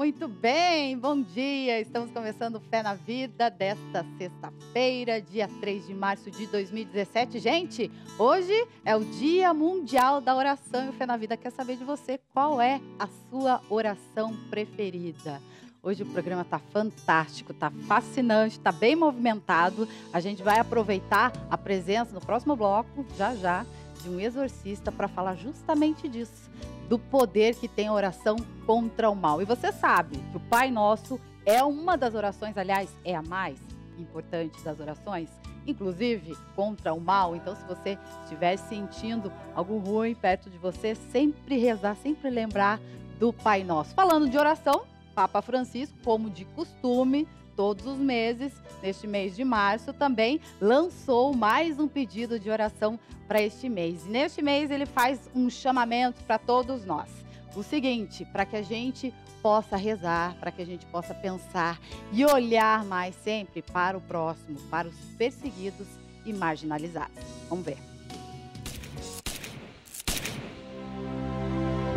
muito bem, bom dia! Estamos começando o Fé na Vida desta sexta-feira, dia 3 de março de 2017. Gente, hoje é o Dia Mundial da Oração e o Fé na Vida quer saber de você qual é a sua oração preferida. Hoje o programa está fantástico, está fascinante, está bem movimentado. A gente vai aproveitar a presença no próximo bloco, já, de um exorcista para falar justamente disso, do poder que tem a oração contra o mal. E você sabe que o Pai Nosso é uma das orações, aliás, é a mais importante das orações, inclusive contra o mal. Então, se você estiver sentindo algo ruim perto de você, sempre rezar, sempre lembrar do Pai Nosso. Falando de oração, Papa Francisco, como de costume, todos os meses, neste mês de março, também lançou mais um pedido de oração para este mês. E neste mês ele faz um chamamento para todos nós. O seguinte, para que a gente possa rezar, para que a gente possa pensar e olhar mais sempre para o próximo, para os perseguidos e marginalizados. Vamos ver.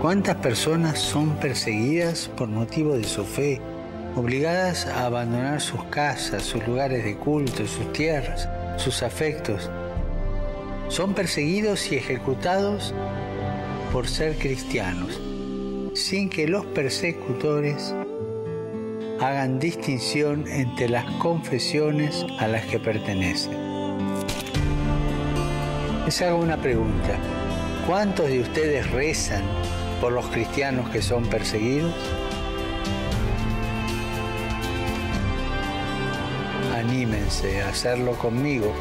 ¿Cuántas personas son perseguidas por motivo de su fe, obligadas a abandonar sus casas, sus lugares de culto, sus tierras, sus afectos? Son perseguidos y ejecutados por ser cristianos, sin que los persecutores hagan distinción entre las confesiones a las que pertenecen. Les hago una pregunta. ¿Cuántos de ustedes rezan por los cristianos que son perseguidos? Anímense a hacerlo conmigo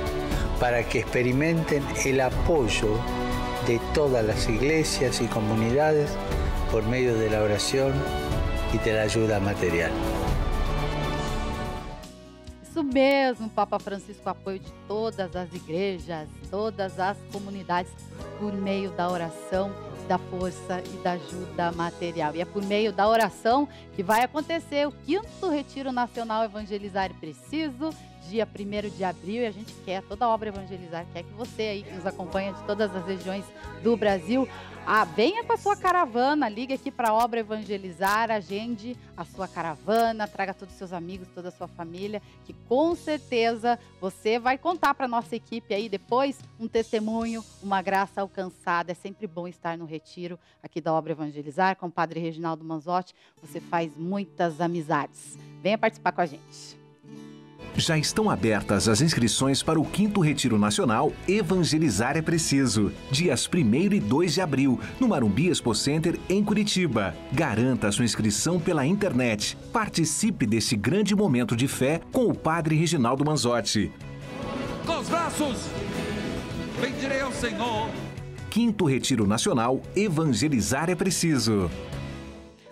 para que experimenten el apoyo de todas las iglesias y comunidades por medio de la oración y de la ayuda material. Isso mesmo, Papa Francisco, apoio de todas as igrejas, todas as comunidades, por meio da oração, da força e da ajuda material. E é por meio da oração que vai acontecer o 5º Retiro Nacional Evangelizar e Preciso, dia 1º de abril, e a gente quer, toda a obra Evangelizar, quer que você aí que nos acompanha de todas as regiões do Brasil, venha com a sua caravana, ligue aqui para a obra Evangelizar, agende a sua caravana, traga todos os seus amigos, toda a sua família, que com certeza você vai contar para a nossa equipe aí depois um testemunho, uma graça alcançada. É sempre bom estar no retiro aqui da obra Evangelizar com o Padre Reginaldo Manzotti, você faz muitas amizades. Venha participar com a gente. Já estão abertas as inscrições para o 5º Retiro Nacional Evangelizar é Preciso, dias 1º e 2 de abril, no Marumbi Expo Center, em Curitiba. Garanta sua inscrição pela internet. Participe deste grande momento de fé com o Padre Reginaldo Manzotti. Com os braços, bendirei ao Senhor. 5º Retiro Nacional Evangelizar é Preciso.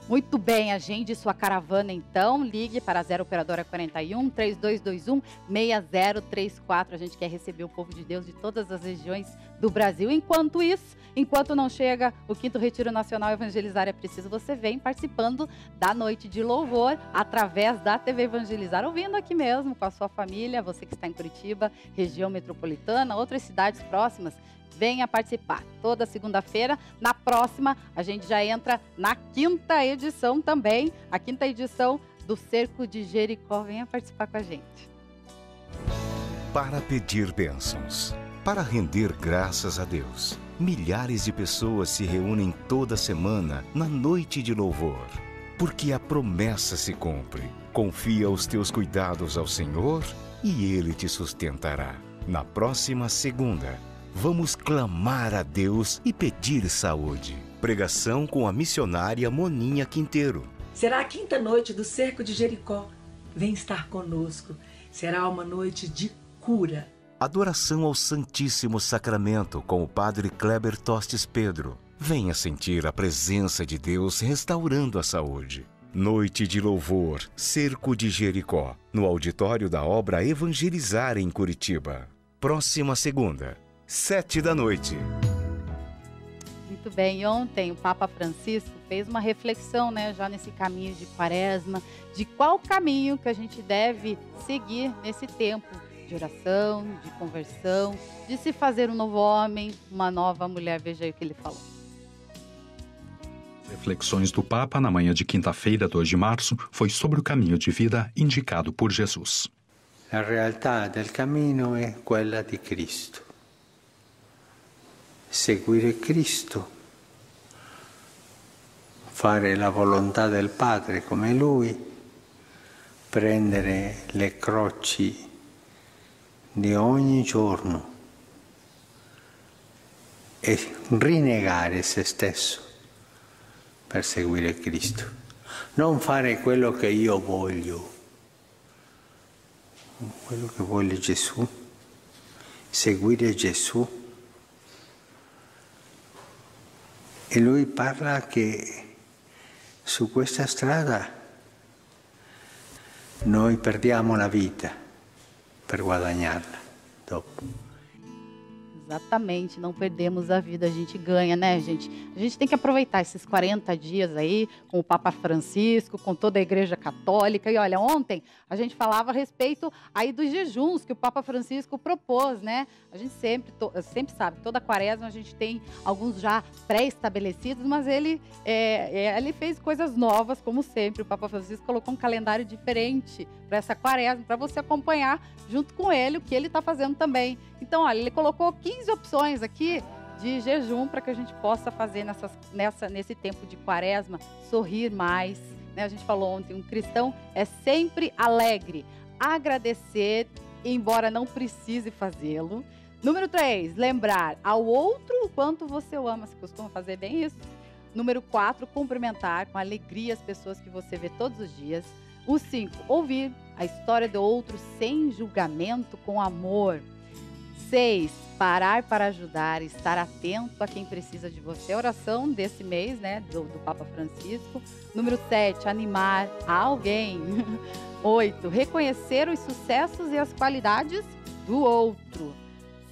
Muito bem, agende sua caravana então, ligue para a 0 Operadora 41 3221 6034. A gente quer receber o povo de Deus de todas as regiões do Brasil. Enquanto isso, enquanto não chega o 5º Retiro Nacional Evangelizar é Preciso, você vem participando da noite de louvor através da TV Evangelizar, ouvindo aqui mesmo com a sua família, você que está em Curitiba, região metropolitana, outras cidades próximas. Venha participar, toda segunda-feira. Na próxima, a gente já entra na 5ª edição também, a 5ª edição do Cerco de Jericó. Venha participar com a gente. Para pedir bênçãos, para render graças a Deus, milhares de pessoas se reúnem toda semana na noite de louvor. Porque a promessa se cumpre. Confia os teus cuidados ao Senhor e Ele te sustentará. Na próxima segunda, vamos clamar a Deus e pedir saúde. Pregação com a missionária Moninha Quinteiro. Será a 5ª noite do Cerco de Jericó. Vem estar conosco. Será uma noite de cura. Adoração ao Santíssimo Sacramento com o Padre Kleber Tostes Pedro. Venha sentir a presença de Deus restaurando a saúde. Noite de louvor, Cerco de Jericó, no auditório da obra Evangelizar em Curitiba. Próxima segunda, 7 da noite. Muito bem, ontem o Papa Francisco fez uma reflexão, já nesse caminho de Quaresma, de qual caminho que a gente deve seguir nesse tempo de oração, de conversão, de se fazer um novo homem, uma nova mulher. Veja aí o que ele falou. Reflexões do Papa na manhã de quinta-feira, 2 de março, foi sobre o caminho de vida indicado por Jesus. La realtà del cammino è quella di Cristo. Seguire Cristo, fare la volontà del Padre come Lui, prendere le croci di ogni giorno e rinnegare se stesso per seguire Cristo. Non fare quello che io voglio, quello che vuole Gesù, seguire Gesù. E lui parla che su questa strada noi perdiamo la vita per guadagnarla dopo. Exatamente, não perdemos a vida, a gente ganha, né, gente? A gente tem que aproveitar esses 40 dias aí com o Papa Francisco, com toda a Igreja Católica. E olha, ontem a gente falava a respeito aí dos jejuns que o Papa Francisco propôs, né? A gente sempre sabe, toda quaresma a gente tem alguns já pré-estabelecidos, mas ele fez coisas novas, como sempre. O Papa Francisco colocou um calendário diferente para essa quaresma, para você acompanhar junto com ele o que ele está fazendo também. Então, olha, ele colocou 15 opções aqui de jejum para que a gente possa fazer nesse tempo de quaresma, sorrir mais, né? A gente falou ontem, um cristão é sempre alegre, agradecer, embora não precise fazê-lo. Número 3, lembrar ao outro o quanto você o ama. Você costuma fazer bem isso? Número 4, cumprimentar com alegria as pessoas que você vê todos os dias. O 5, ouvir a história do outro sem julgamento, com amor. 6, parar para ajudar, estar atento a quem precisa de você. A oração desse mês, né, do Papa Francisco. Número 7, animar alguém. 8, reconhecer os sucessos e as qualidades do outro.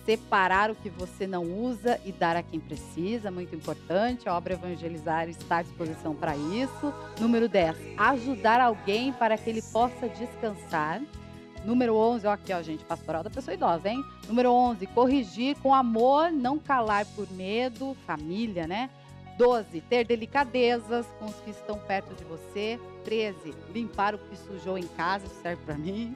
Separar o que você não usa e dar a quem precisa, muito importante. A obra Evangelizar está à disposição para isso. Número 10, ajudar alguém para que ele possa descansar. Número 11, aqui ó, gente, pastoral da pessoa idosa, hein? Número 11, corrigir com amor, não calar por medo, família, né? 12, ter delicadezas com os que estão perto de você. 13, limpar o que sujou em casa, isso serve para mim.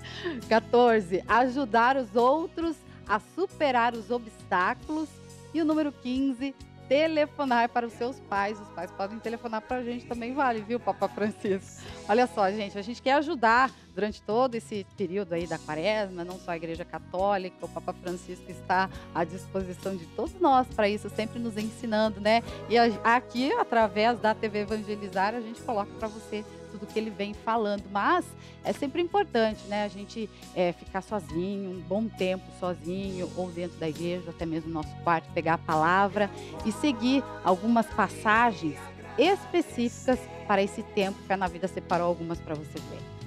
14, ajudar os outros a superar os obstáculos. E o número 15, telefonar para os seus pais. Os pais podem telefonar para a gente também, vale, viu, Papa Francisco? Olha só, gente, a gente quer ajudar durante todo esse período aí da quaresma, não só a Igreja Católica, o Papa Francisco está à disposição de todos nós para isso, sempre nos ensinando, né? E aqui, através da TV Evangelizar, a gente coloca para você tudo que ele vem falando, mas é sempre importante, né, a gente ficar sozinho, um bom tempo sozinho, ou dentro da igreja, até mesmo no nosso quarto, pegar a palavra e seguir algumas passagens específicas para esse tempo que a Na Vida separou algumas para você ver.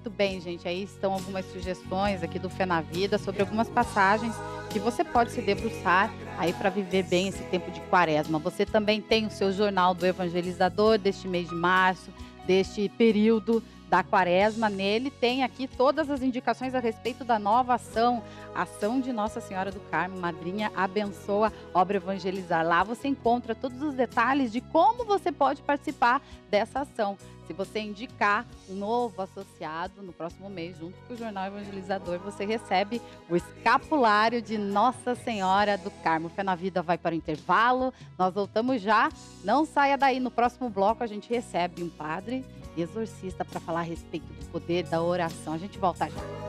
Muito bem, gente. Aí estão algumas sugestões aqui do Fé na Vida sobre algumas passagens que você pode se debruçar aí para viver bem esse tempo de quaresma. Você também tem o seu jornal do evangelizador deste mês de março, deste período da quaresma. Nele tem aqui todas as indicações a respeito da nova ação, a ação de Nossa Senhora do Carmo, Madrinha Abençoa, Obra Evangelizar. Lá você encontra todos os detalhes de como você pode participar dessa ação. Se você indicar um novo associado no próximo mês, junto com o Jornal Evangelizador, você recebe o escapulário de Nossa Senhora do Carmo. Fé na Vida vai para o intervalo, nós voltamos já. Não saia daí, no próximo bloco a gente recebe um padre exorcista para falar a respeito do poder da oração. A gente volta já.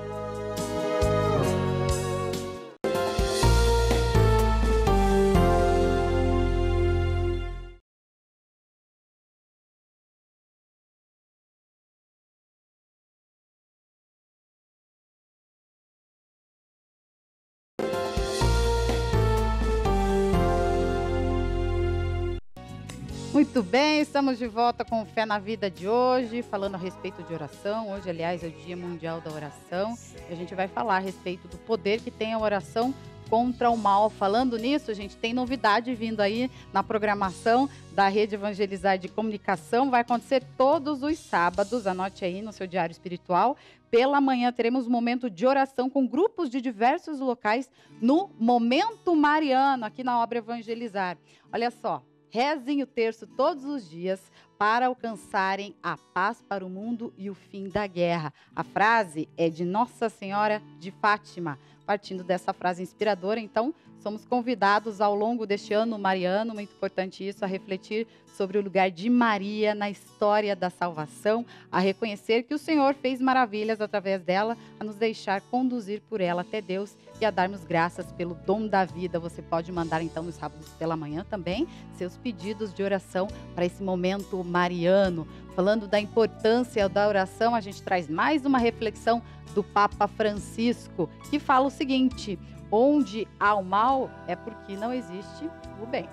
Muito bem, estamos de volta com o Fé na Vida de hoje, falando a respeito de oração. Hoje, aliás, é o Dia Mundial da Oração. E a gente vai falar a respeito do poder que tem a oração contra o mal. Falando nisso, gente, tem novidade vindo aí na programação da Rede Evangelizar de Comunicação. Vai acontecer todos os sábados, anote aí no seu diário espiritual. Pela manhã teremos um momento de oração com grupos de diversos locais no Momento Mariano, aqui na Obra Evangelizar. Olha só. Rezem o terço todos os dias para alcançarem a paz para o mundo e o fim da guerra. A frase é de Nossa Senhora de Fátima. Partindo dessa frase inspiradora, então, somos convidados ao longo deste ano mariano, muito importante isso, a refletir sobre o lugar de Maria na história da salvação, a reconhecer que o Senhor fez maravilhas através dela, a nos deixar conduzir por ela até Deus e a darmos graças pelo dom da vida. Você pode mandar então nos sábados pela manhã também seus pedidos de oração para esse momento mariano. Falando da importância da oração, a gente traz mais uma reflexão do Papa Francisco, que fala o seguinte: onde há o mal é porque não existe o bem.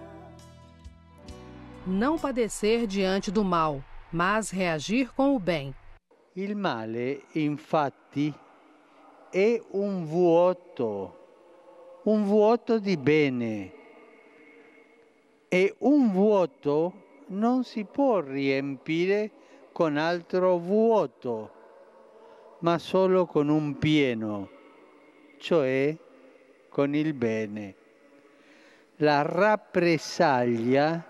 Não padecer diante do mal, mas reagir com o bem. Il male, infatti, è un vuoto di bene. E un vuoto non si può riempire con altro vuoto, ma solo con un pieno, cioè con il bene. La rappresaglia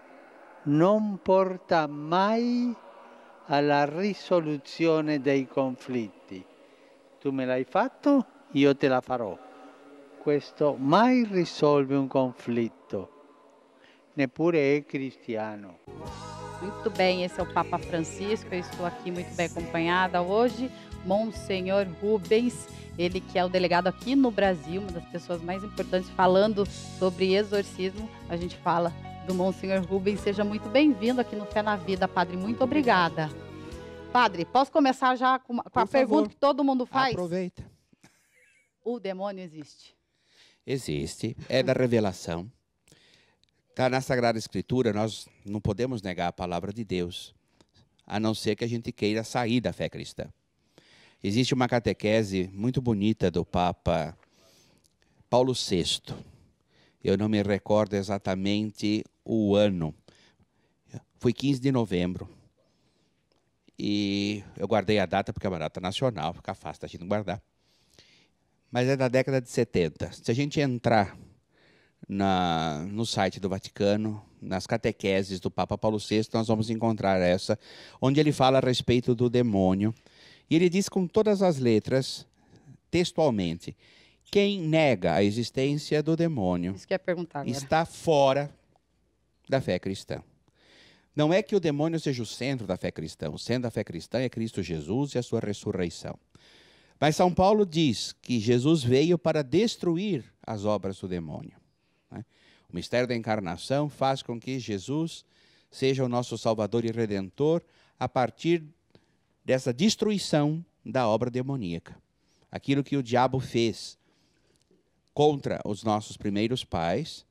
non porta mai alla risoluzione dei conflitti. Tu me l'hai fatto, io te la farò. Questo mai risolve un conflitto, neppure è cristiano. Muito bem, esse é o Papa Francisco, eu estou aqui muito bem acompanhada hoje, Monsenhor Rubens, ele que é o delegado aqui no Brasil, uma das pessoas mais importantes falando sobre exorcismo. A gente fala do Monsenhor Rubens. Seja muito bem-vindo aqui no Fé na Vida, padre, muito obrigada. Padre, posso começar já com a pergunta que todo mundo faz? Aproveita. O demônio existe? Existe, é da revelação. Está na Sagrada Escritura, nós não podemos negar a palavra de Deus, a não ser que a gente queira sair da fé cristã. Existe uma catequese muito bonita do Papa Paulo VI. Eu não me recordo exatamente o ano. Foi 15 de novembro. E eu guardei a data porque é uma data nacional, fica fácil da gente guardar. Mas é da década de 70. Se a gente entrar no site do Vaticano, nas catequeses do Papa Paulo VI, nós vamos encontrar essa, onde ele fala a respeito do demônio. E ele diz com todas as letras, textualmente, quem nega a existência do demônio Isso que eu ia perguntar agora. está fora da fé cristã. Não é que o demônio seja o centro da fé cristã. O centro da fé cristã é Cristo Jesus e a sua ressurreição. Mas São Paulo diz que Jesus veio para destruir as obras do demônio. O mistério da encarnação faz com que Jesus seja o nosso Salvador e Redentor a partir dessa destruição da obra demoníaca. Aquilo que o diabo fez contra os nossos primeiros pais,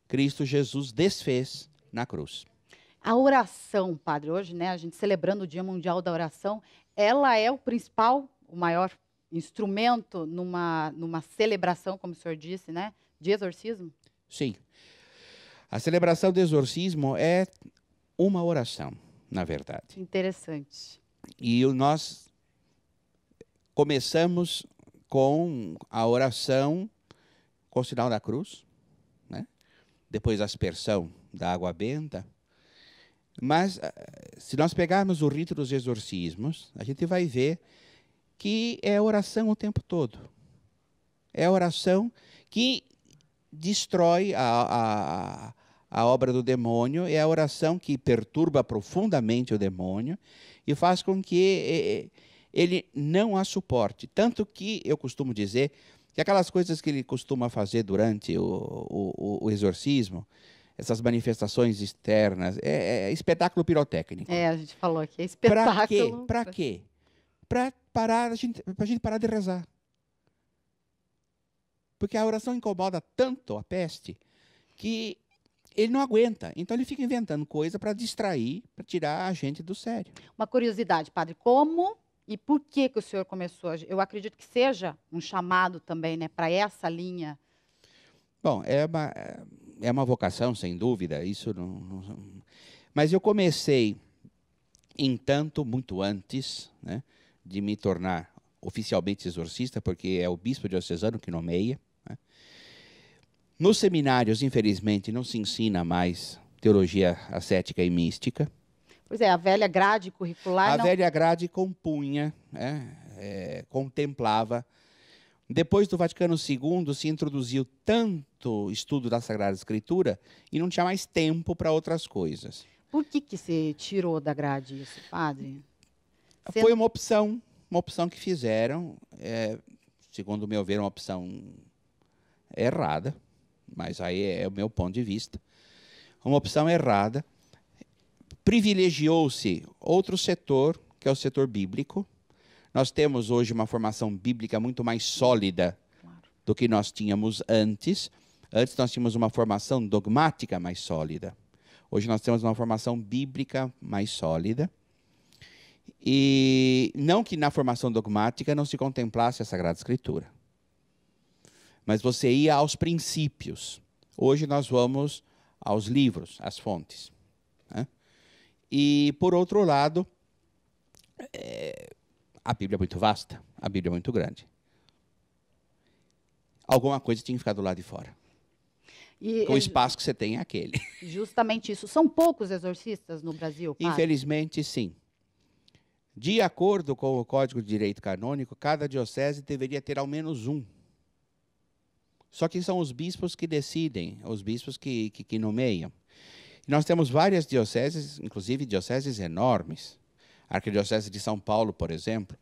Cristo Jesus desfez na cruz. A oração, padre, hoje, né, a gente celebrando o Dia Mundial da Oração, ela é o principal o maior instrumento numa celebração, como o senhor disse, né, de exorcismo? Sim. A celebração do exorcismo é uma oração, na verdade. Interessante. E nós começamos com a oração com o sinal da cruz, né? Depois a aspersão da água benta. Mas, se nós pegarmos o rito dos exorcismos, a gente vai ver que é oração o tempo todo. É oração que destrói a obra do demônio, é a oração que perturba profundamente o demônio e faz com que ele não a suporte. Tanto que eu costumo dizer que aquelas coisas que ele costuma fazer durante o exorcismo, essas manifestações externas, é espetáculo pirotécnico. A gente falou aqui, é espetáculo. Para quê? Para a gente parar de rezar. Porque a oração incomoda tanto a peste que ele não aguenta. Então ele fica inventando coisa para distrair, para tirar a gente do sério. Uma curiosidade, padre, como e por que o senhor começou? Eu acredito que seja um chamado também, né, para essa linha. Bom, é uma vocação, sem dúvida. Isso não... Mas eu comecei, entanto, muito antes, né, de me tornar oficialmente exorcista, porque é o bispo diocesano que nomeia. Né? Nos seminários, infelizmente, não se ensina mais teologia ascética e mística. Pois é, a velha grade curricular... A velha grade compunha, contemplava. Depois do Vaticano II, se introduziu tanto estudo da Sagrada Escritura e não tinha mais tempo para outras coisas. Por que se tirou da grade isso, padre? Foi uma opção que fizeram, segundo o meu ver, uma opção errada, mas aí é o meu ponto de vista. Uma opção errada. Privilegiou-se outro setor, que é o setor bíblico. Nós temos hoje uma formação bíblica muito mais sólida do que nós tínhamos antes. Antes nós tínhamos uma formação dogmática mais sólida. Hoje nós temos uma formação bíblica mais sólida. E não que na formação dogmática não se contemplasse a Sagrada Escritura. Mas você ia aos princípios. Hoje nós vamos aos livros, às fontes. Né? E, por outro lado, a Bíblia é muito vasta, a Bíblia é muito grande. Alguma coisa tinha que ficar do lado de fora. O espaço que você tem é aquele. Justamente isso. São poucos exorcistas no Brasil, padre? Infelizmente, sim. De acordo com o Código de Direito Canônico, cada diocese deveria ter ao menos um. Só que são os bispos que decidem, os bispos que nomeiam. Nós temos várias dioceses, inclusive dioceses enormes. A Arquidiocese de São Paulo, por exemplo,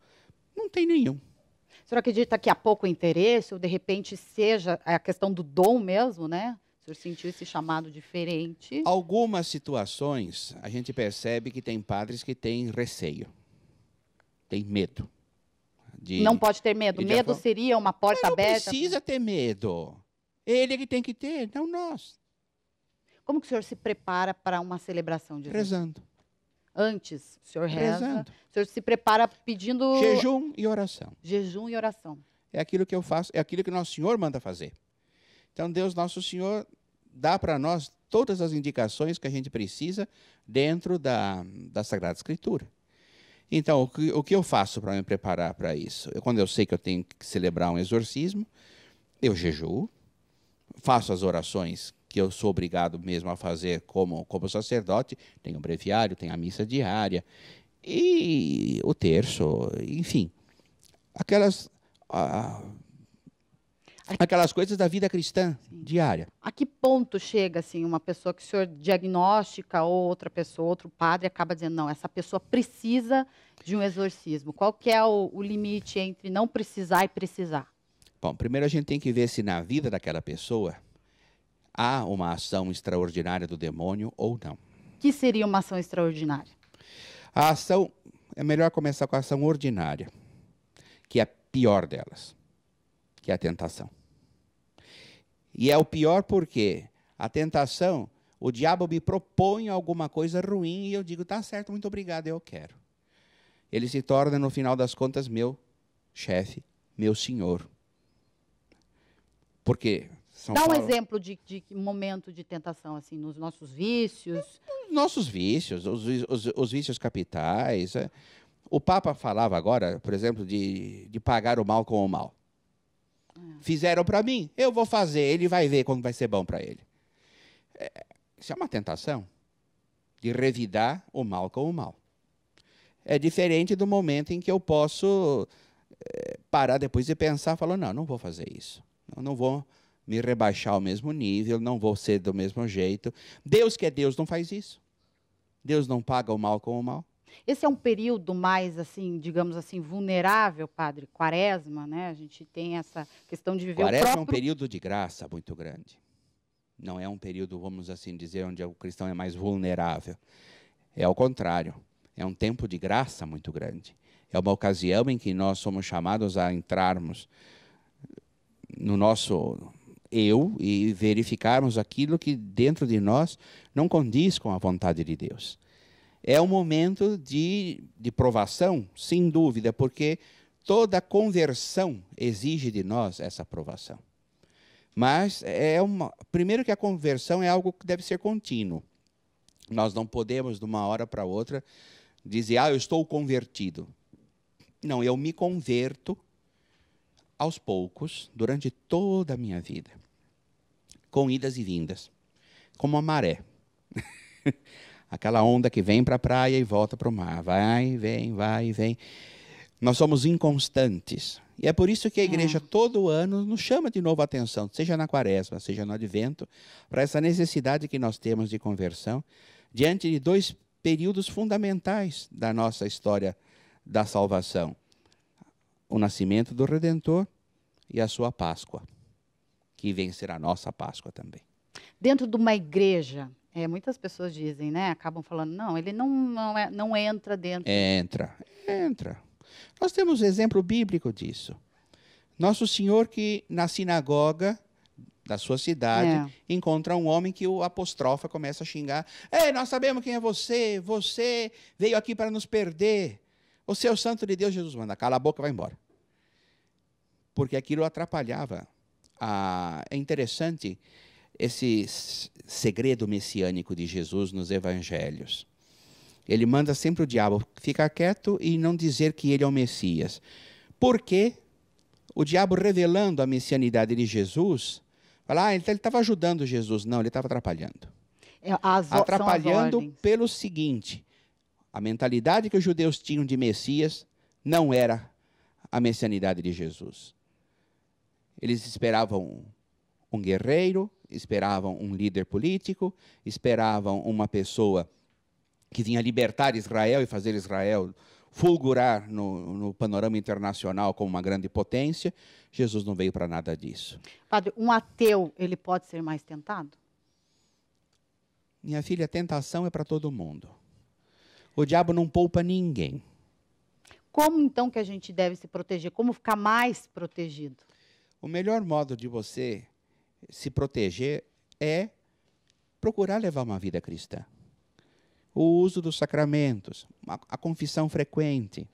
não tem nenhum. O senhor acredita que há pouco interesse, ou de repente seja a questão do dom mesmo, né? O senhor sentiu esse chamado diferente? Algumas situações, a gente percebe que tem padres que têm receio, têm medo. Não pode ter medo. Medo seria uma porta aberta? Não precisa ter medo. Ele é que tem que ter, não nós. Como que o senhor se prepara para uma celebração de exorcismo? Rezando. Antes, o senhor reza. Rezando. O senhor se prepara pedindo... Jejum e oração. Jejum e oração. É aquilo que eu faço, é aquilo que Nosso Senhor manda fazer. Então, Deus Nosso Senhor dá para nós todas as indicações que a gente precisa dentro da Sagrada Escritura. Então, o que eu faço para me preparar para isso? Quando eu sei que eu tenho que celebrar um exorcismo, eu jejuo, faço as orações que eu sou obrigado mesmo a fazer como sacerdote, tem o breviário, tem a missa diária, e o terço, enfim. Aquelas coisas da vida cristã diária. A que ponto chega, assim, uma pessoa que o senhor diagnostica ou outra pessoa, outro padre, acaba dizendo, não, essa pessoa precisa de um exorcismo? Qual que é o limite entre não precisar e precisar? Bom, primeiro a gente tem que ver se na vida daquela pessoa há uma ação extraordinária do demônio ou não. Que seria uma ação extraordinária? A ação, é melhor começar com a ação ordinária, que é a pior delas, que é a tentação. E é o pior porque a tentação, o diabo me propõe alguma coisa ruim e eu digo, tá certo, muito obrigado, eu quero. Ele se torna, no final das contas, meu chefe, meu senhor. Porque Dá um exemplo de momento de tentação, assim, nos nossos vícios. Nossos vícios, os vícios capitais. O Papa falava agora, por exemplo, de pagar o mal com o mal. Fizeram para mim, eu vou fazer, ele vai ver quando vai ser bom para ele. Isso é uma tentação de revidar o mal com o mal. É diferente do momento em que eu posso parar depois e pensar, falar, não vou fazer isso. Eu não vou me rebaixar ao mesmo nível, não vou ser do mesmo jeito. Deus que é Deus não faz isso. Deus não paga o mal com o mal. Esse é um período mais, assim, digamos assim, vulnerável, padre? Quaresma, né? A gente tem essa questão de viver Quaresma o próprio... é um período de graça muito grande. Não é um período, vamos assim dizer, onde o cristão é mais vulnerável. É ao contrário. É um tempo de graça muito grande. É uma ocasião em que nós somos chamados a entrarmos no nosso eu e verificarmos aquilo que dentro de nós não condiz com a vontade de Deus. É um momento de provação, sem dúvida, porque toda conversão exige de nós essa provação. Mas primeiro que a conversão é algo que deve ser contínuo. Nós não podemos, de uma hora para outra, dizer, eu estou convertido. Não, eu me converto aos poucos, durante toda a minha vida, com idas e vindas, como a maré. Aquela onda que vem para a praia e volta para o mar. Vai, vem, vai e vem. Nós somos inconstantes. E é por isso que a igreja todo ano nos chama de novo a atenção, seja na Quaresma, seja no Advento, para essa necessidade que nós temos de conversão, diante de dois períodos fundamentais da nossa história da salvação. O nascimento do Redentor e a sua Páscoa, que vem ser a nossa Páscoa também. Dentro de uma igreja, muitas pessoas dizem, né? Acabam falando, não, ele não entra dentro. Entra. Nós temos exemplo bíblico disso. Nosso Senhor que na sinagoga da sua cidade encontra um homem que o apostrofa, começa a xingar. Nós sabemos quem é você, você veio aqui para nos perder. Você é o santo de Deus, Jesus manda, cala a boca e vai embora. Porque aquilo atrapalhava. É interessante esse segredo messiânico de Jesus nos evangelhos. Ele manda sempre o diabo ficar quieto e não dizer que ele é o Messias. Por quê? O diabo, revelando a messianidade de Jesus, fala, ele estava ajudando Jesus. Não, ele estava atrapalhando. Atrapalhando pelo seguinte, a mentalidade que os judeus tinham de Messias não era a messianidade de Jesus. Eles esperavam um guerreiro, esperavam um líder político, esperavam uma pessoa que vinha libertar Israel e fazer Israel fulgurar no panorama internacional como uma grande potência. Jesus não veio para nada disso. Padre, um ateu, ele pode ser mais tentado? Minha filha, a tentação é para todo mundo. O diabo não poupa ninguém. Como então que a gente deve se proteger? Como ficar mais protegido? O melhor modo de você se proteger é procurar levar uma vida cristã. O uso dos sacramentos, a confissão frequente,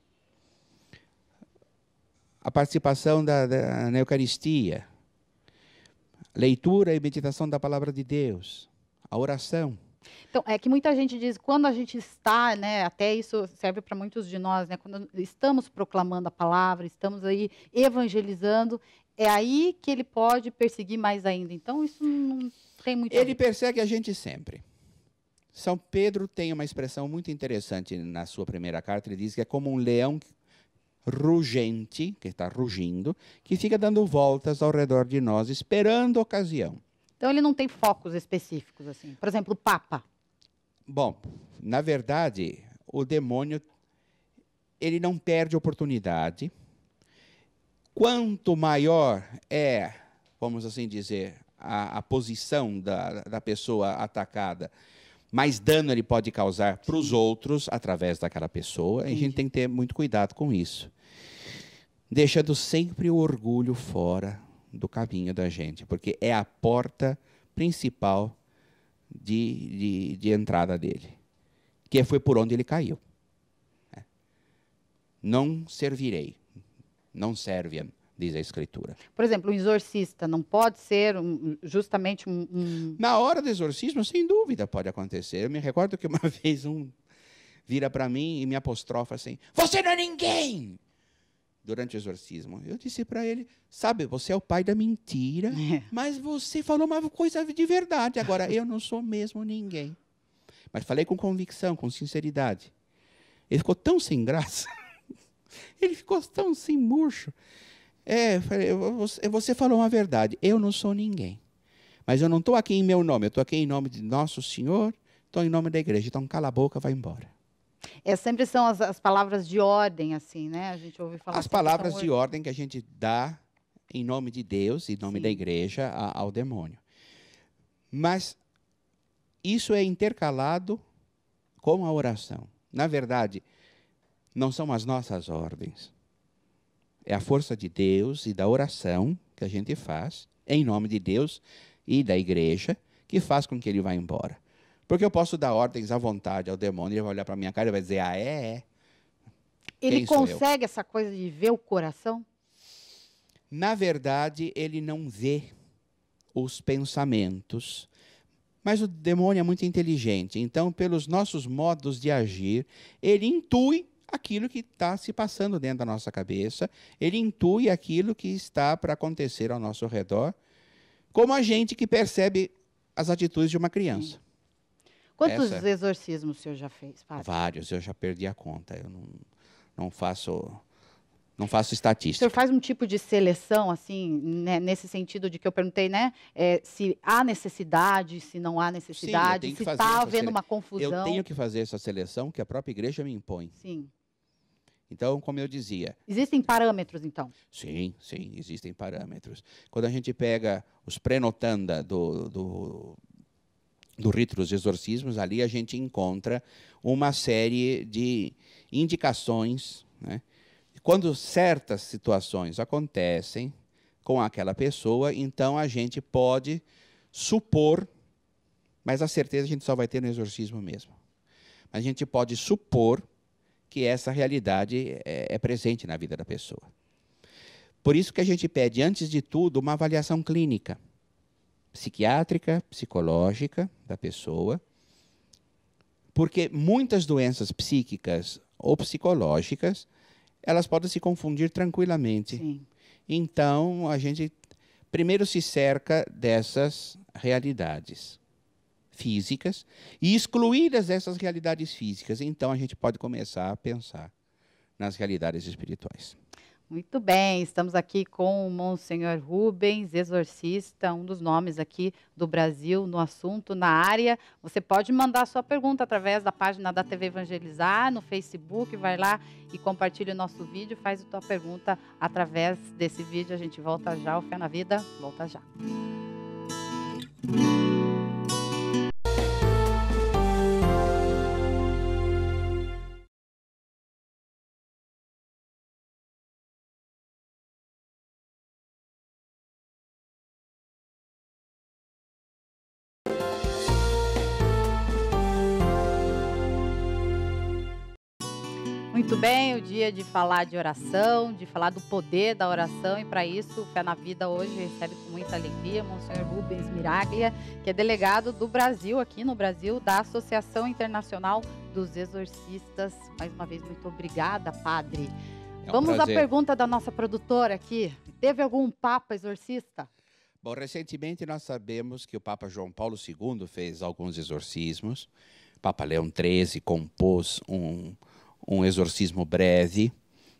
a participação na Eucaristia, leitura e meditação da Palavra de Deus, a oração. Então, é que muita gente diz, quando a gente está, né, até isso serve para muitos de nós, né, quando estamos proclamando a palavra, estamos aí evangelizando, é aí que ele pode perseguir mais ainda. Então, isso não tem muito... Ele persegue a gente sempre. São Pedro tem uma expressão muito interessante na sua primeira carta. Ele diz que é como um leão rugente, que está rugindo, que fica dando voltas ao redor de nós, esperando a ocasião. Então, ele não tem focos específicos, assim. Por exemplo, o Papa. Bom, na verdade, o demônio, ele não perde oportunidade. Quanto maior é, vamos assim dizer, a posição da pessoa atacada, mais dano ele pode causar para os outros através daquela pessoa. Entendi. A gente tem que ter muito cuidado com isso. Deixando sempre o orgulho fora do caminho da gente, porque é a porta principal de entrada dele, que foi por onde ele caiu. Não servirei, não servem, diz a Escritura. Por exemplo, um exorcista não pode ser justamente Na hora do exorcismo, sem dúvida, pode acontecer. Eu me recordo que uma vez um vira para mim e me apostrofa assim, você não é ninguém! Durante o exorcismo. Eu disse para ele, sabe, você é o pai da mentira, mas você falou uma coisa de verdade. Agora, eu não sou mesmo ninguém. Mas falei com convicção, com sinceridade. Ele ficou tão sem graça. Ele ficou tão sem murcho. Você falou uma verdade. Eu não sou ninguém. Mas eu não estou aqui em meu nome. Eu estou aqui em nome de Nosso Senhor. Estou em nome da igreja. Então, cala a boca, vai embora. Sempre são as palavras de ordem, assim, né? A gente ouve falar. As palavras de ordem que a gente dá em nome de Deus, em nome da igreja, ao demônio. Mas isso é intercalado com a oração. Na verdade, não são as nossas ordens. É a força de Deus e da oração que a gente faz, em nome de Deus e da igreja, que faz com que ele vá embora. Porque eu posso dar ordens à vontade ao demônio, ele vai olhar para a minha cara e vai dizer, é. Ele consegue essa coisa de ver o coração? Na verdade, ele não vê os pensamentos. Mas o demônio é muito inteligente. Então, pelos nossos modos de agir, ele intui aquilo que está se passando dentro da nossa cabeça. Ele intui aquilo que está para acontecer ao nosso redor, como a gente que percebe as atitudes de uma criança. Sim. Quantos exorcismos o senhor já fez, padre? Vários, eu já perdi a conta. Eu não faço estatística. O senhor faz um tipo de seleção, assim, né, nesse sentido de que eu perguntei, né? Se há necessidade, se não há necessidade, se está havendo uma confusão. Eu tenho que fazer essa seleção que a própria igreja me impõe. Sim. Então, como eu dizia... Existem parâmetros, então? Sim, existem parâmetros. Quando a gente pega os prenotanda do rito dos exorcismos, ali a gente encontra uma série de indicações, né? Quando certas situações acontecem com aquela pessoa, então a gente pode supor, mas a certeza a gente só vai ter no exorcismo mesmo. Mas a gente pode supor que essa realidade é presente na vida da pessoa. Por isso que a gente pede, antes de tudo, uma avaliação clínica, psiquiátrica, psicológica da pessoa, porque muitas doenças psíquicas ou psicológicas, elas podem se confundir tranquilamente. Sim. Então, a gente primeiro se cerca dessas realidades físicas e excluídas dessas realidades físicas, então a gente pode começar a pensar nas realidades espirituais. Muito bem, estamos aqui com o Monsenhor Rubens, exorcista, um dos nomes aqui do Brasil no assunto, na área. Você pode mandar a sua pergunta através da página da TV Evangelizar, no Facebook, vai lá e compartilha o nosso vídeo, faz a tua pergunta através desse vídeo. A gente volta já, o Fé na Vida, volta já. Muito bem, o dia de falar de oração, de falar do poder da oração, e para isso o Fé na Vida hoje recebe com muita alegria o Monsenhor Rubens Miraglia, que é delegado do Brasil, aqui no Brasil, da Associação Internacional dos Exorcistas. Mais uma vez, muito obrigada, padre. Vamos à pergunta da nossa produtora aqui. Teve algum Papa exorcista? Bom, recentemente nós sabemos que o Papa João Paulo II fez alguns exorcismos. O Papa Leão XIII compôs um exorcismo breve,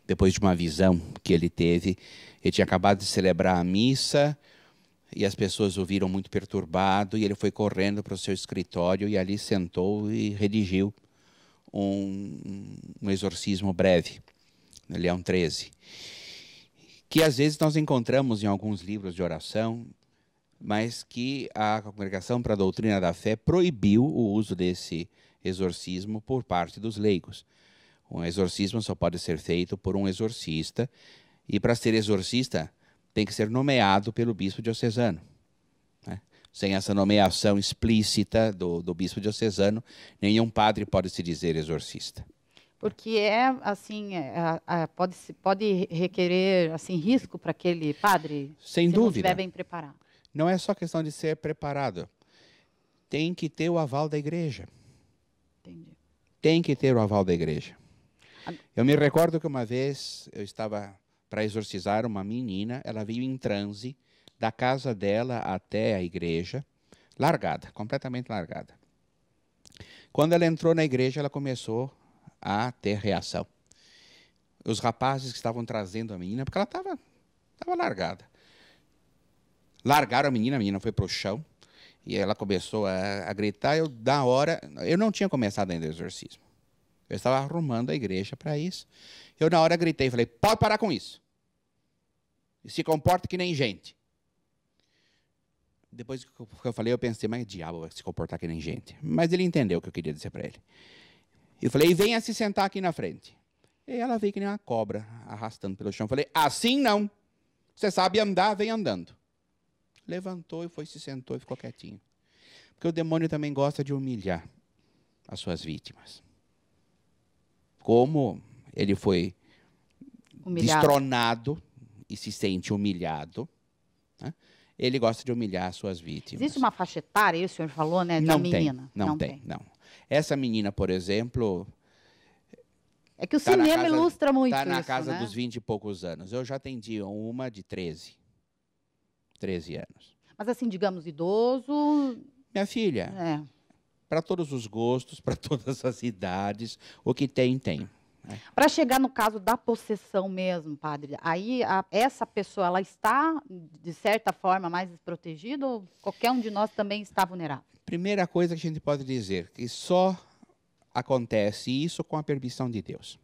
depois de uma visão que ele teve. Ele tinha acabado de celebrar a missa e as pessoas o viram muito perturbado e ele foi correndo para o seu escritório e ali sentou e redigiu um exorcismo breve, Leão XIII, que às vezes nós encontramos em alguns livros de oração, mas que a Congregação para a Doutrina da Fé proibiu o uso desse exorcismo por parte dos leigos. Um exorcismo só pode ser feito por um exorcista, e para ser exorcista tem que ser nomeado pelo bispo diocesano, né? Sem essa nomeação explícita do bispo diocesano, nenhum padre pode se dizer exorcista. Porque assim, pode requerer assim, risco para aquele padre? Sem se dúvida. não estiver bem preparado. Não é só questão de ser preparado. Tem que ter o aval da igreja. Entendi. Tem que ter o aval da igreja. Eu me recordo que uma vez eu estava para exorcizar uma menina, ela veio em transe da casa dela até a igreja, largada, completamente largada. Quando ela entrou na igreja, ela começou a ter reação. Os rapazes que estavam trazendo a menina, porque ela estava largada. Largaram a menina foi para o chão, e ela começou a gritar. Eu não tinha começado ainda o exorcismo. Eu estava arrumando a igreja para isso. Eu, na hora, gritei e falei, pode parar com isso. E se comporta que nem gente. Depois que eu falei, eu pensei, mas diabo vai se comportar que nem gente. Mas ele entendeu o que eu queria dizer para ele. Eu falei, venha se sentar aqui na frente. E ela veio que nem uma cobra, arrastando pelo chão. Eu falei, assim não. Você sabe andar, vem andando. Levantou e se sentou e ficou quietinho. Porque o demônio também gosta de humilhar as suas vítimas. Como ele foi destronado e se sente humilhado, né? Ele gosta de humilhar as suas vítimas. Existe uma faixa etária, o senhor falou, né, da menina? Não tem. Essa menina, por exemplo... É que o cinema ilustra muito isso, está na casa né? dos 20 e poucos anos. Eu já atendi uma de 13 anos. Mas assim, digamos, idoso... Minha filha, para todos os gostos, para todas as idades, o que tem. Para chegar no caso da possessão mesmo, padre, aí essa pessoa, ela está, de certa forma, mais desprotegida ou qualquer um de nós também está vulnerável? Primeira coisa que a gente pode dizer, que só acontece isso com a permissão de Deus.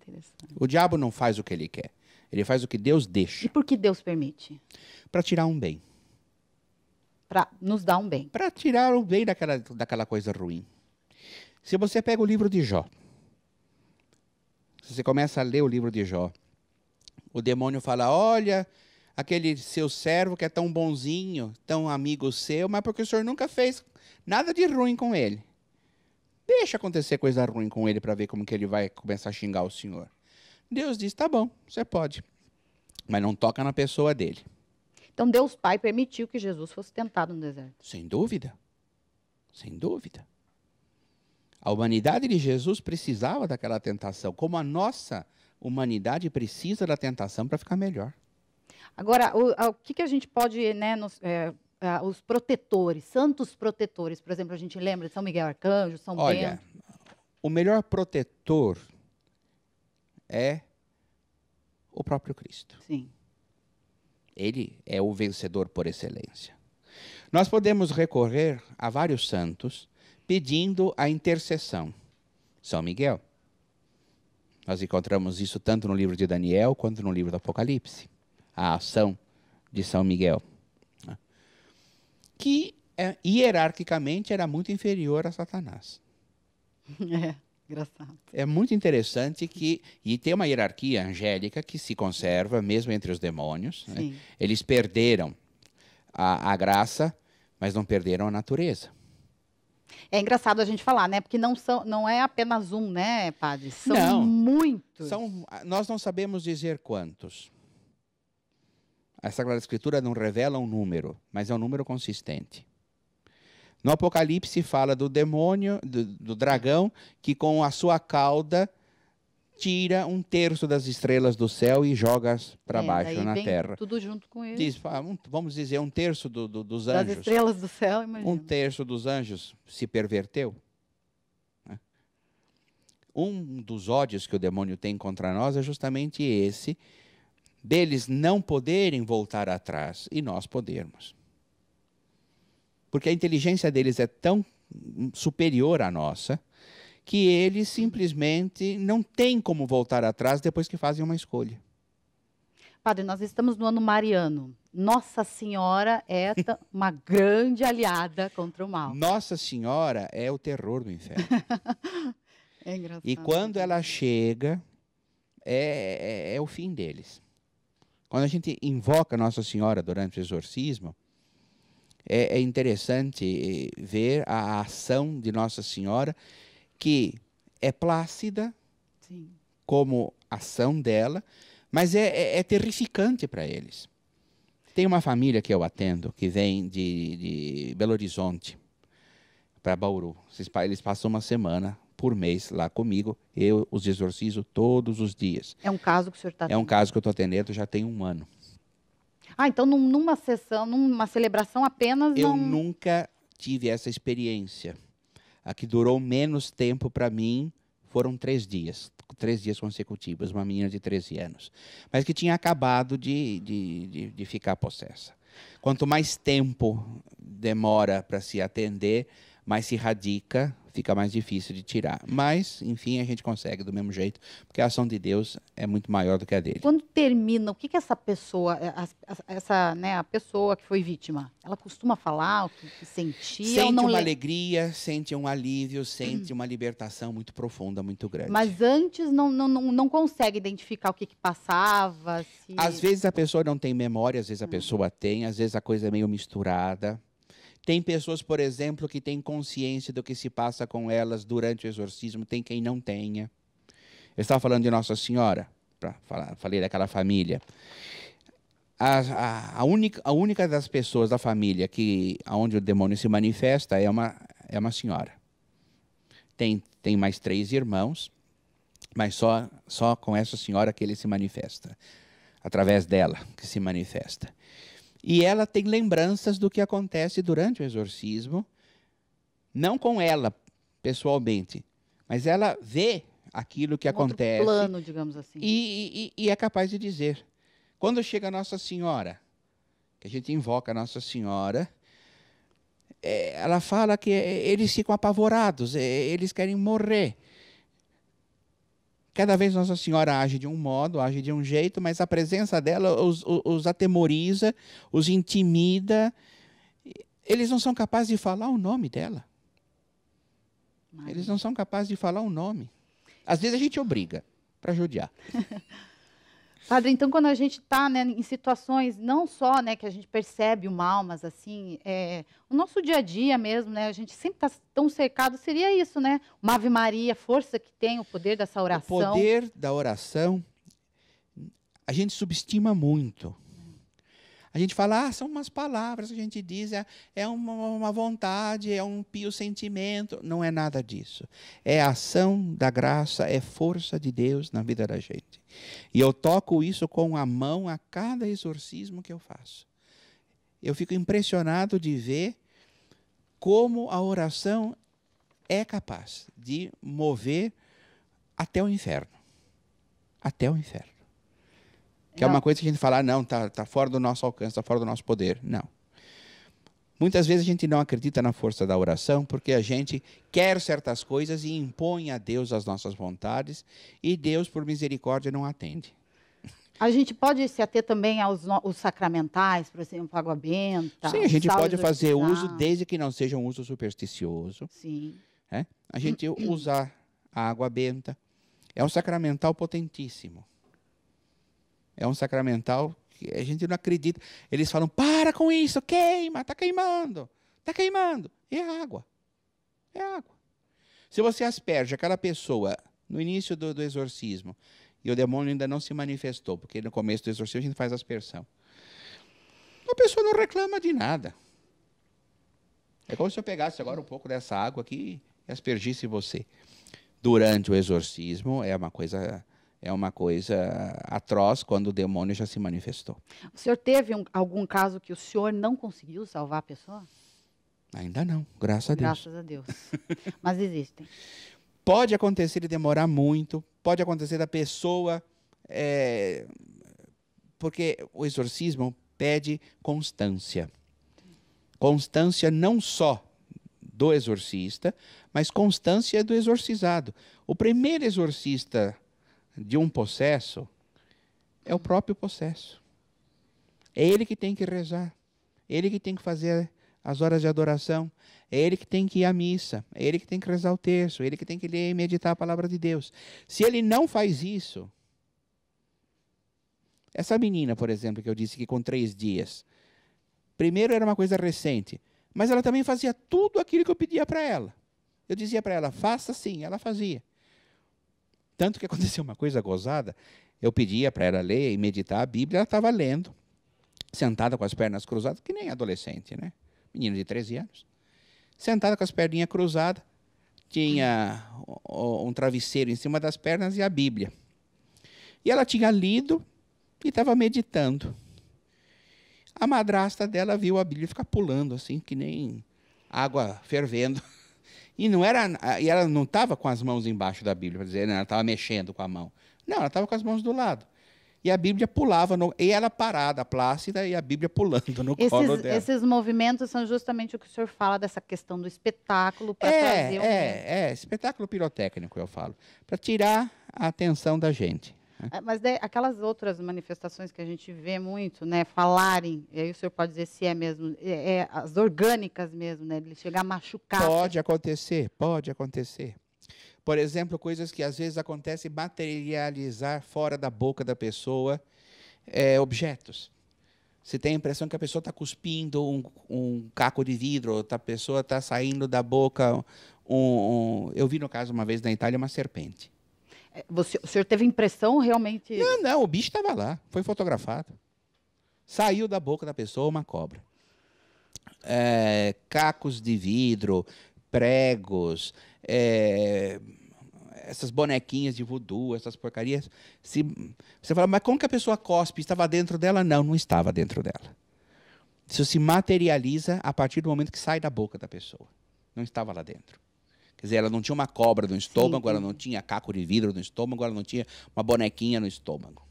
Interessante. O diabo não faz o que ele quer, ele faz o que Deus deixa. E por que Deus permite? Para tirar um bem. Para nos dar um bem. Para tirar o bem daquela coisa ruim. Se você pega o livro de Jó, se você começa a ler o livro de Jó, o demônio fala, olha, aquele seu servo que é tão bonzinho, tão amigo seu, mas porque o senhor nunca fez nada de ruim com ele. Deixa acontecer coisa ruim com ele para ver como que ele vai começar a xingar o senhor. Deus diz, tá bom, você pode, mas não toca na pessoa dele. Então Deus Pai permitiu que Jesus fosse tentado no deserto. Sem dúvida. Sem dúvida. A humanidade de Jesus precisava daquela tentação, como a nossa humanidade precisa da tentação para ficar melhor. Agora, o que a gente pode, né, os protetores, santos protetores, por exemplo, a gente lembra de São Miguel Arcanjo, São Bento. Olha, o melhor protetor é o próprio Cristo. Sim. Ele é o vencedor por excelência. Nós podemos recorrer a vários santos pedindo a intercessão. São Miguel. Nós encontramos isso tanto no livro de Daniel quanto no livro do Apocalipse. A ação de São Miguel. Que hierarquicamente era muito inferior a Satanás. Engraçado. É muito interessante e tem uma hierarquia angélica que se conserva mesmo entre os demônios. Né? Eles perderam a graça, mas não perderam a natureza. É engraçado a gente falar, né? Porque não é apenas um, né, padre? São muitos. Nós não sabemos dizer quantos. A Sagrada Escritura não revela um número, mas é um número consistente. No Apocalipse fala do demônio, do dragão, que com a sua cauda tira 1/3 das estrelas do céu e joga para baixo na terra. Tudo junto com ele. Vamos dizer 1/3 dos das anjos. Das estrelas do céu, imagina. 1/3 dos anjos se perverteu. Um dos ódios que o demônio tem contra nós é justamente esse, deles não poderem voltar atrás e nós podermos. Porque a inteligência deles é tão superior à nossa que eles simplesmente não têm como voltar atrás depois que fazem uma escolha. Padre, nós estamos no ano mariano. Nossa Senhora é uma grande aliada contra o mal. Nossa Senhora é o terror do inferno. É engraçado. E quando ela chega, é o fim deles. Quando a gente invoca Nossa Senhora durante o exorcismo, é interessante ver a ação de Nossa Senhora, que é plácida, Sim. como ação dela, mas é terrificante para eles. Tem uma família que eu atendo, que vem de Belo Horizonte para Bauru. Eles passam uma semana por mês lá comigo, eu os exorcizo todos os dias. É um caso que o senhor está É um caso que eu estou atendendo já tem 1 ano. Ah, então numa sessão, numa celebração apenas Eu não... nunca tive essa experiência. A que durou menos tempo para mim foram 3 dias. 3 dias consecutivos, uma menina de 13 anos. Mas que tinha acabado de ficar possessa. Quanto mais tempo demora para se atender, mais se radica, fica mais difícil de tirar. Mas, enfim, a gente consegue do mesmo jeito, porque a ação de Deus é muito maior do que a dele. Quando termina, o que essa pessoa, a pessoa que foi vítima, ela costuma falar o que sentia? Sente ou não uma alegria, sente um alívio, sente uma libertação muito profunda, muito grande. Mas antes não consegue identificar o que passava? Às vezes a pessoa não tem memória, às vezes a pessoa tem, às vezes a coisa é meio misturada. Tem pessoas, por exemplo, que têm consciência do que se passa com elas durante o exorcismo, tem quem não tenha. Eu estava falando de Nossa Senhora, falei daquela família. A única das pessoas da família onde o demônio se manifesta é uma senhora. Tem mais 3 irmãos, mas só com essa senhora que ele se manifesta. Através dela que se manifesta. E ela tem lembranças do que acontece durante o exorcismo, não com ela, pessoalmente, mas ela vê aquilo que acontece. Outro plano, digamos assim. E é capaz de dizer. Quando chega Nossa Senhora, que a gente invoca Nossa Senhora, ela fala que eles ficam apavorados, eles querem morrer. Cada vez Nossa Senhora age de um modo, age de um jeito, mas a presença dela os atemoriza, os intimida. Eles não são capazes de falar o nome dela. Eles não são capazes de falar o nome. Às vezes a gente obriga para judiar. Padre, então quando a gente está, né, em situações não só, né, que a gente percebe o mal, mas assim, o nosso dia a dia mesmo, né, a gente sempre está tão cercado, seria isso, né? Uma Ave Maria, força que tem, o poder dessa oração. O poder da oração, a gente subestima muito. A gente fala, são umas palavras, a gente diz, é uma vontade, é um pio sentimento. Não é nada disso. É a ação da graça, é força de Deus na vida da gente. E eu toco isso com a mão a cada exorcismo que eu faço. Eu fico impressionado de ver como a oração é capaz de mover até o inferno. Até o inferno. Que é uma coisa que a gente fala, não, tá fora do nosso alcance, está fora do nosso poder. Não. Muitas vezes a gente não acredita na força da oração porque a gente quer certas coisas e impõe a Deus as nossas vontades e Deus, por misericórdia, não atende. A gente pode se ater também aos sacramentais, por exemplo, água benta. Sim, a gente pode fazer uso desde que não seja um uso supersticioso. Sim. A gente usar a água benta. É um sacramental potentíssimo. É um sacramental que a gente não acredita. Eles falam, para com isso, queima, está queimando. Está queimando. É água. É água. Se você asperge aquela pessoa no início do exorcismo e o demônio ainda não se manifestou, porque no começo do exorcismo a gente faz aspersão, a pessoa não reclama de nada. É como se eu pegasse agora um pouco dessa água aqui e aspergisse você. Durante o exorcismo é uma coisa atroz quando o demônio já se manifestou. O senhor teve algum caso que o senhor não conseguiu salvar a pessoa? Ainda não, graças a Deus. Graças a Deus. Mas existem. Pode acontecer de demorar muito, pode acontecer da pessoa... porque o exorcismo pede constância. Constância não só do exorcista, mas constância do exorcizado. O primeiro exorcista de um possesso é o próprio possesso. É ele que tem que rezar, é ele que tem que fazer as horas de adoração, é ele que tem que ir à missa, é ele que tem que rezar o terço, é ele que tem que ler e meditar a palavra de Deus. Se ele não faz isso, essa menina, por exemplo, que eu disse que com 3 dias, primeiro era uma coisa recente, mas ela também fazia tudo aquilo que eu pedia para ela. Eu dizia para ela, faça assim, ela fazia. Tanto que aconteceu uma coisa gozada, eu pedia para ela ler e meditar a Bíblia, ela estava lendo, sentada com as pernas cruzadas, que nem adolescente, né? Menina de 13 anos. Sentada com as perninhas cruzadas, tinha um travesseiro em cima das pernas e a Bíblia. E ela tinha lido e estava meditando. A madrasta dela viu a Bíblia ficar pulando, assim, que nem água fervendo. E ela não estava com as mãos embaixo da Bíblia, para dizer, não, ela estava mexendo com a mão. Não, ela estava com as mãos do lado. E a Bíblia pulava, e ela parada, plácida, e a Bíblia pulando no colo dela. Esses movimentos são justamente o que o senhor fala dessa questão do espetáculo para fazer espetáculo pirotécnico, eu falo, para tirar a atenção da gente. Mas aquelas outras manifestações que a gente vê muito, né, falarem, e aí o senhor pode dizer se é mesmo, as orgânicas mesmo, né, de chegar a machucar. Pode acontecer, pode acontecer. Por exemplo, coisas que às vezes acontecem, materializar fora da boca da pessoa objetos. Você tem a impressão que a pessoa está cuspindo um caco de vidro, ou a pessoa está saindo da boca eu vi no caso uma vez na Itália uma serpente. O senhor teve impressão realmente? Não, o bicho estava lá, foi fotografado. Saiu da boca da pessoa uma cobra. Cacos de vidro, pregos, essas bonequinhas de voodoo, essas porcarias. Você fala, mas como que a pessoa cospe? Estava dentro dela? Não, não estava dentro dela. Isso se materializa a partir do momento que sai da boca da pessoa. Não estava lá dentro. Quer dizer, ela não tinha uma cobra no estômago, ela não tinha caco de vidro no estômago, ela não tinha uma bonequinha no estômago.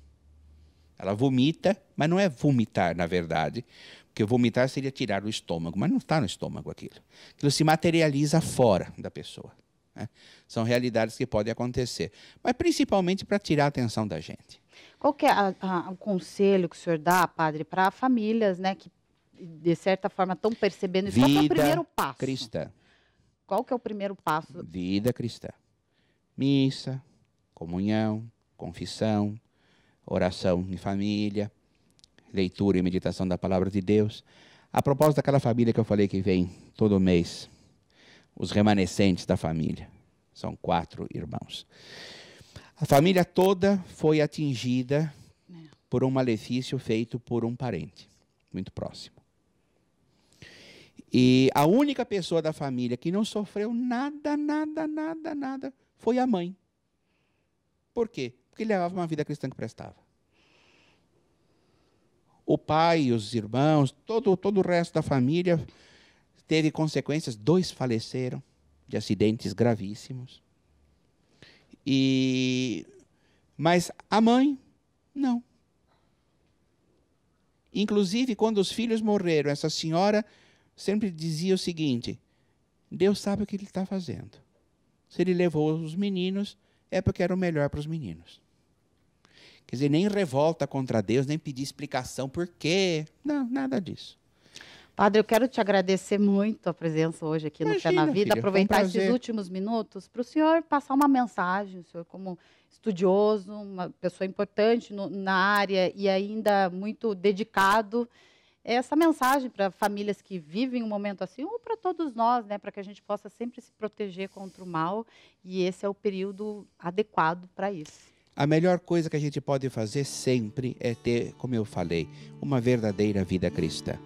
Ela vomita, mas não é vomitar, na verdade, porque vomitar seria tirar do estômago, mas não está no estômago aquilo. Aquilo se materializa fora da pessoa. Né? São realidades que podem acontecer, mas principalmente para tirar a atenção da gente. Qual que é o conselho que o senhor dá, padre, para famílias, né, que de certa forma estão percebendo isso? Qual que é o primeiro passo? Cristã. Qual que é o primeiro passo? Vida cristã. Missa, comunhão, confissão, oração em família, leitura e meditação da palavra de Deus. A propósito daquela família que eu falei que vem todo mês, os remanescentes da família, são 4 irmãos. A família toda foi atingida por um malefício feito por um parente muito próximo. E a única pessoa da família que não sofreu nada foi a mãe. Por quê? Porque ele levava uma vida cristã que prestava. O pai, os irmãos, todo o resto da família teve consequências. 2 faleceram de acidentes gravíssimos. Mas a mãe, não. Inclusive, quando os filhos morreram, essa senhora sempre dizia o seguinte: Deus sabe o que Ele está fazendo. Se Ele levou os meninos, é porque era o melhor para os meninos. Quer dizer, nem revolta contra Deus, nem pedir explicação por quê. Não, nada disso. Padre, eu quero te agradecer muito a presença hoje aqui no Fé na Vida. Filha, aproveitar esses últimos minutos para o senhor passar uma mensagem, o senhor como estudioso, uma pessoa importante na área e ainda muito dedicado. Essa mensagem para famílias que vivem um momento assim, ou para todos nós, né, para que a gente possa sempre se proteger contra o mal, e esse é o período adequado para isso. A melhor coisa que a gente pode fazer sempre é ter, como eu falei, uma verdadeira vida cristã.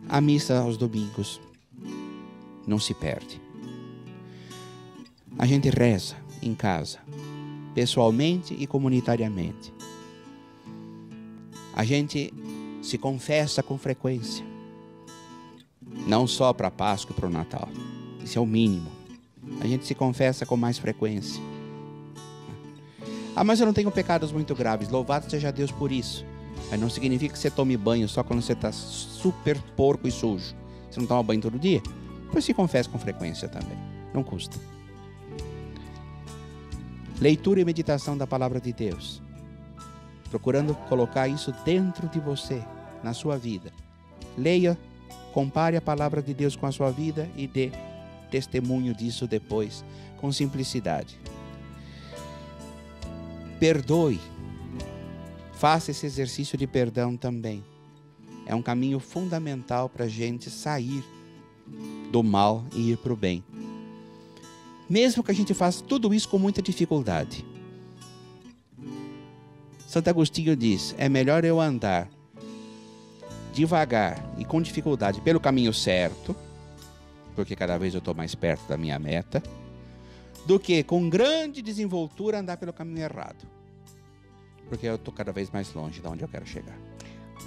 A missa aos domingos não se perde. A gente reza em casa, pessoalmente e comunitariamente. A gente se confessa com frequência. Não só para a Páscoa e para o Natal. Isso é o mínimo. A gente se confessa com mais frequência. Mas eu não tenho pecados muito graves. Louvado seja Deus por isso. Mas não significa que você tome banho só quando você está super porco e sujo. Você não toma banho todo dia? Pois se confessa com frequência também. Não custa. Leitura e meditação da palavra de Deus. Procurando colocar isso dentro de você, na sua vida. Leia, compare a palavra de Deus com a sua vida e dê testemunho disso depois, com simplicidade. Perdoe. Faça esse exercício de perdão também. É um caminho fundamental para a gente sair do mal e ir para o bem. mesmo que a gente faça tudo isso com muita dificuldade. Santo Agostinho diz, é melhor eu andar devagar e com dificuldade pelo caminho certo, porque cada vez eu estou mais perto da minha meta, do que com grande desenvoltura andar pelo caminho errado, porque eu estou cada vez mais longe de onde eu quero chegar.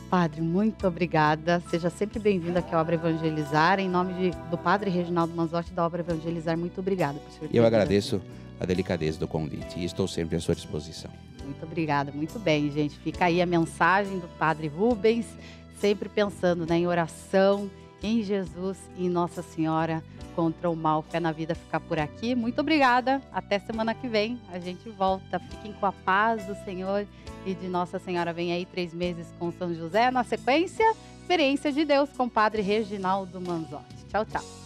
Padre, muito obrigada. Seja sempre bem-vindo aqui à Obra Evangelizar. Em nome do Padre Reginaldo Manzotti, da Obra Evangelizar, muito obrigada. Eu agradeço a delicadeza do convite e estou sempre à sua disposição. Muito obrigada. Muito bem, gente. Fica aí a mensagem do Padre Rubens, sempre pensando, né, em oração, em Jesus e em Nossa Senhora contra o mal. Fé na Vida fica por aqui. Muito obrigada. Até semana que vem. A gente volta. Fiquem com a paz do Senhor e de Nossa Senhora. Vem aí 3 meses com São José. Na sequência, Experiência de Deus com o Padre Reginaldo Manzotti. Tchau, tchau.